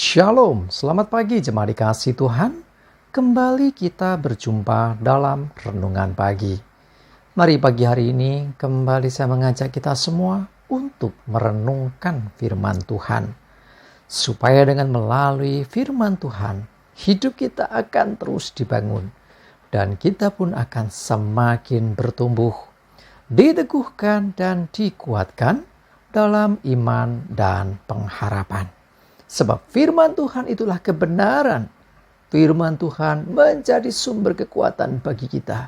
Shalom, selamat pagi jemaat dikasih Tuhan. Kembali kita berjumpa dalam renungan pagi. Mari pagi hari ini kembali saya mengajak kita semua untuk merenungkan firman Tuhan. Supaya dengan melalui firman Tuhan, hidup kita akan terus dibangun. Dan kita pun akan semakin bertumbuh, diteguhkan dan dikuatkan dalam iman dan pengharapan. Sebab firman Tuhan itulah kebenaran. Firman Tuhan menjadi sumber kekuatan bagi kita.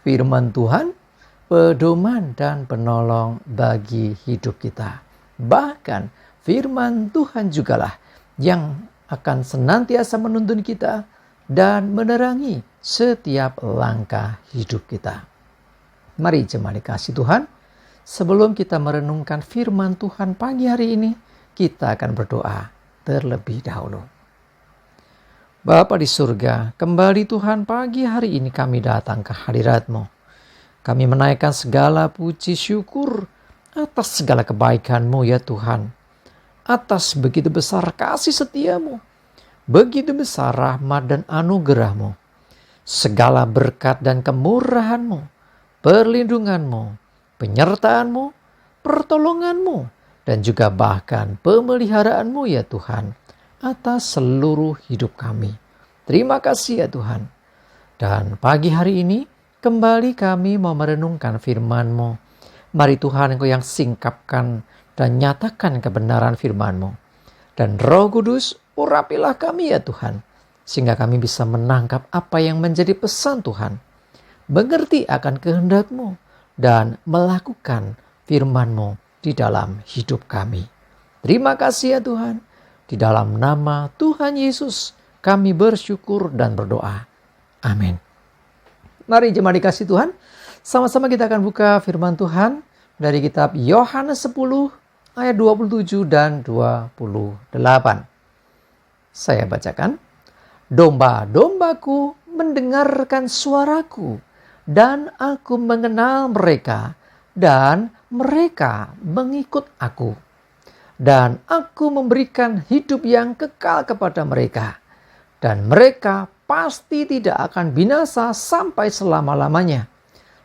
Firman Tuhan pedoman dan penolong bagi hidup kita. Bahkan firman Tuhan jugalah yang akan senantiasa menuntun kita dan menerangi setiap langkah hidup kita. Mari jemaat dikasih Tuhan, sebelum kita merenungkan firman Tuhan pagi hari ini, kita akan berdoa terlebih dahulu. Bapa di surga, kembali Tuhan pagi hari ini kami datang ke hadirat-Mu. Kami menaikkan segala puji syukur atas segala kebaikan-Mu ya Tuhan. Atas begitu besar kasih setia-Mu, begitu besar rahmat dan anugerah-Mu. Segala berkat dan kemurahan-Mu, perlindungan-Mu, penyertaan-Mu, pertolongan-Mu, dan juga bahkan pemeliharaan-Mu ya Tuhan atas seluruh hidup kami. Terima kasih ya Tuhan. Dan pagi hari ini kembali kami mau merenungkan firman-Mu. Mari Tuhan Engkau yang singkapkan dan nyatakan kebenaran firman-Mu. Dan Roh Kudus urapilah kami ya Tuhan, sehingga kami bisa menangkap apa yang menjadi pesan Tuhan, mengerti akan kehendak-Mu, dan melakukan firman-Mu di dalam hidup kami. Terima kasih ya Tuhan. Di dalam nama Tuhan Yesus kami bersyukur dan berdoa. Amin. Mari jemaat dikasih Tuhan, sama-sama kita akan buka firman Tuhan dari kitab Yohanes 10 ayat 27 dan 28. Saya bacakan. Domba-dombaku mendengarkan suaraku, dan aku mengenal mereka, dan mereka mengikut aku. Dan aku memberikan hidup yang kekal kepada mereka. Dan mereka pasti tidak akan binasa sampai selama-lamanya.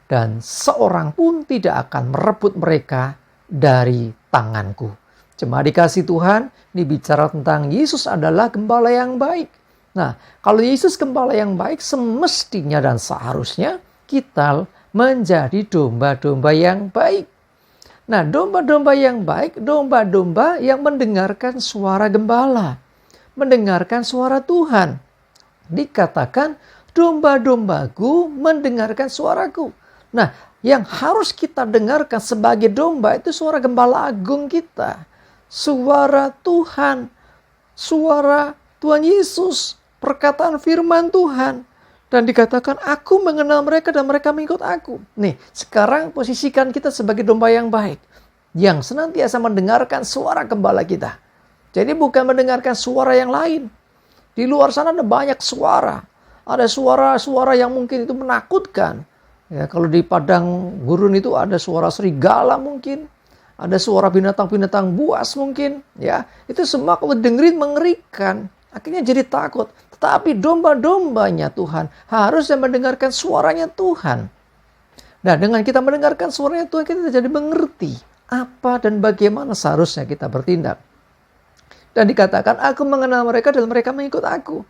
Dan seorang pun tidak akan merebut mereka dari tanganku. Jemaat dikasih Tuhan, ini bicara tentang Yesus adalah gembala yang baik. Nah, kalau Yesus gembala yang baik, semestinya dan seharusnya kita menjadi domba-domba yang baik. Nah, domba-domba yang baik, domba-domba yang mendengarkan suara gembala, mendengarkan suara Tuhan. Dikatakan, domba-dombaku mendengarkan suaraku. Nah, yang harus kita dengarkan sebagai domba itu suara gembala agung kita. Suara Tuhan, suara Tuhan Yesus, perkataan firman Tuhan. Dan dikatakan, aku mengenal mereka dan mereka mengikut aku. Nih, sekarang posisikan kita sebagai domba yang baik, yang senantiasa mendengarkan suara gembala kita. Jadi bukan mendengarkan suara yang lain. Di luar sana ada banyak suara. Ada suara-suara yang mungkin itu menakutkan. Ya, kalau di padang gurun itu ada suara serigala mungkin. Ada suara binatang-binatang buas mungkin. Ya, itu semua kalau dengerin mengerikan. Akhirnya jadi takut. Tetapi domba-dombanya Tuhan harusnya mendengarkan suaranya Tuhan. Nah, dengan kita mendengarkan suaranya Tuhan, kita jadi mengerti apa dan bagaimana seharusnya kita bertindak. Dan dikatakan, aku mengenal mereka dan mereka mengikut aku.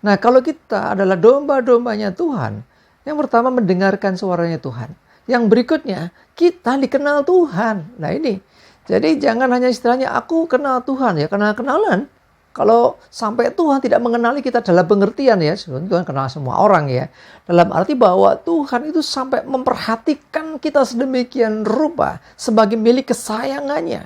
Nah, kalau kita adalah domba-dombanya Tuhan, yang pertama mendengarkan suaranya Tuhan. Yang berikutnya, kita dikenal Tuhan. Nah ini, jadi jangan hanya istilahnya aku kenal Tuhan, ya kenal-kenalan. Kalau sampai Tuhan tidak mengenali kita dalam pengertian ya, Tuhan kenal semua orang ya. Dalam arti bahwa Tuhan itu sampai memperhatikan kita sedemikian rupa sebagai milik kesayangannya.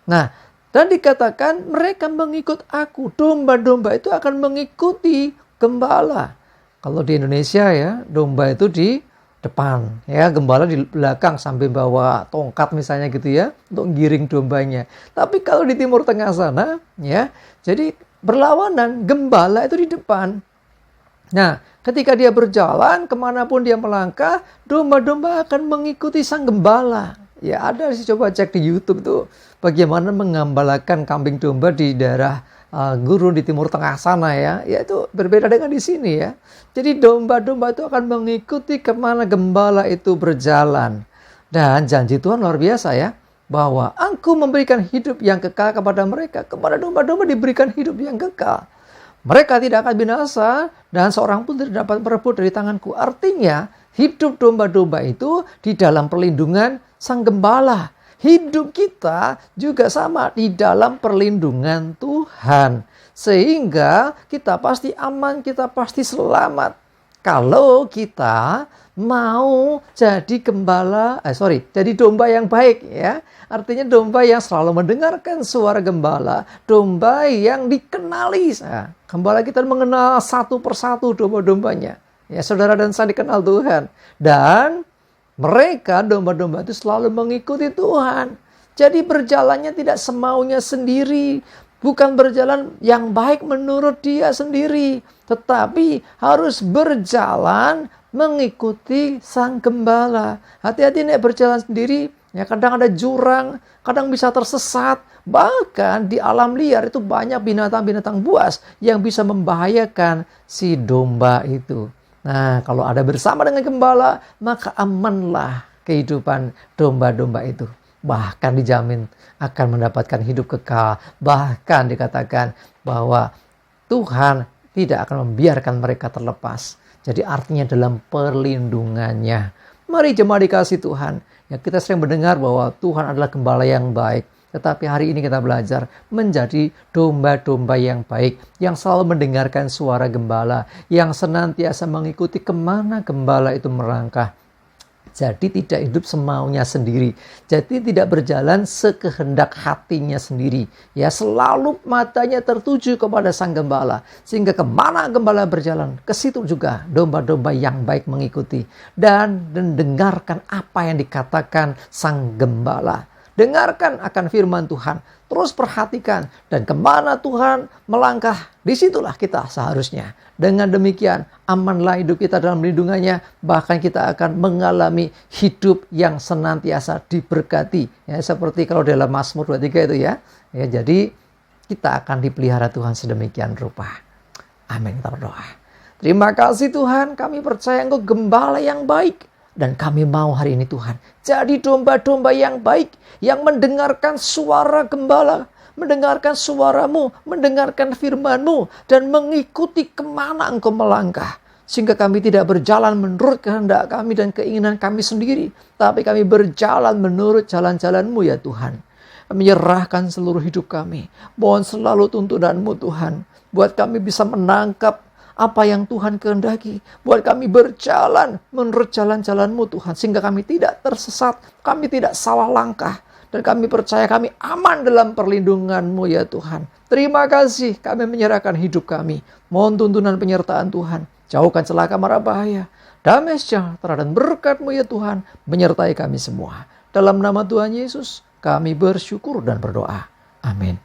Nah, dan dikatakan mereka mengikut aku. Domba-domba itu akan mengikuti gembala. Kalau di Indonesia ya, domba itu di depan ya, gembala di belakang sambil bawa tongkat misalnya gitu ya untuk giring dombanya. Tapi kalau di Timur Tengah sana ya, jadi berlawanan, gembala itu di depan. Nah, ketika dia berjalan kemanapun dia melangkah, domba-domba akan mengikuti sang gembala. Ya ada sih, coba cek di YouTube tuh bagaimana mengembalakan kambing domba di daerah guru di Timur Tengah sana ya, itu berbeda dengan di sini ya. Jadi domba-domba itu akan mengikuti kemana gembala itu berjalan. Dan janji Tuhan luar biasa ya, bahwa Aku memberikan hidup yang kekal kepada mereka. Kepada domba-domba diberikan hidup yang kekal. Mereka tidak akan binasa dan seorang pun tidak dapat merebut dari tanganku. Artinya hidup domba-domba itu di dalam perlindungan Sang Gembala. Hidup kita juga sama di dalam perlindungan Tuhan. Sehingga kita pasti aman, kita pasti selamat. Kalau kita mau jadi jadi domba yang baik ya. Artinya domba yang selalu mendengarkan suara gembala. Domba yang dikenali. Nah, gembala kita mengenal satu persatu domba-dombanya. Ya, saudara dan saya dikenal Tuhan. Dan mereka domba-domba itu selalu mengikuti Tuhan. Jadi berjalannya tidak semaunya sendiri. Bukan berjalan yang baik menurut dia sendiri. Tetapi harus berjalan mengikuti Sang Gembala. Hati-hati nek berjalan sendiri. Ya, kadang ada jurang. Kadang bisa tersesat. Bahkan di alam liar itu banyak binatang-binatang buas yang bisa membahayakan si domba itu. Nah, kalau ada bersama dengan gembala, maka amanlah kehidupan domba-domba itu. Bahkan dijamin akan mendapatkan hidup kekal. Bahkan dikatakan bahwa Tuhan tidak akan membiarkan mereka terlepas. Jadi artinya dalam perlindungannya. Mari jemaat dikasih Tuhan. Ya, kita sering mendengar bahwa Tuhan adalah gembala yang baik. Tetapi hari ini kita belajar menjadi domba-domba yang baik. Yang selalu mendengarkan suara gembala. Yang senantiasa mengikuti kemana gembala itu melangkah. Jadi tidak hidup semaunya sendiri. Jadi tidak berjalan sekehendak hatinya sendiri. Ya, selalu matanya tertuju kepada Sang Gembala. Sehingga kemana gembala berjalan, ke situ juga domba-domba yang baik mengikuti. Dan mendengarkan apa yang dikatakan Sang Gembala. Dengarkan akan firman Tuhan. Terus perhatikan. Dan kemana Tuhan melangkah, disitulah kita seharusnya. Dengan demikian, amanlah hidup kita dalam lindungannya. Bahkan kita akan mengalami hidup yang senantiasa diberkati. Ya, seperti kalau dalam Mazmur 23 itu ya. Ya, jadi kita akan dipelihara Tuhan sedemikian rupa. Amin. Kita berdoa. Terima kasih Tuhan, kami percaya Engkau gembala yang baik. Dan kami mau hari ini Tuhan jadi domba-domba yang baik. Yang mendengarkan suara gembala. Mendengarkan suaramu. Mendengarkan firman-Mu. Dan mengikuti kemana Engkau melangkah. Sehingga kami tidak berjalan menurut kehendak kami dan keinginan kami sendiri. Tapi kami berjalan menurut jalan-jalan-Mu ya Tuhan. Menyerahkan seluruh hidup kami. Mohon selalu tuntunan-Mu Tuhan. Buat kami bisa menangkap apa yang Tuhan kehendaki. Buat kami berjalan menurut jalan-jalan-Mu Tuhan. Sehingga kami tidak tersesat. Kami tidak salah langkah. Dan kami percaya kami aman dalam perlindungan-Mu ya Tuhan. Terima kasih kami menyerahkan hidup kami. Mohon tuntunan penyertaan Tuhan. Jauhkan celaka mara bahaya. Damai sejahtera dan berkat-Mu ya Tuhan. Menyertai kami semua. Dalam nama Tuhan Yesus kami bersyukur dan berdoa. Amin.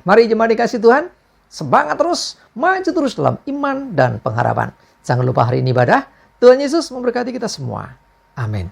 Mari jemaat dikasih Tuhan. Semangat terus, maju terus dalam iman dan pengharapan. Jangan lupa hari ini ibadah. Tuhan Yesus memberkati kita semua. Amin.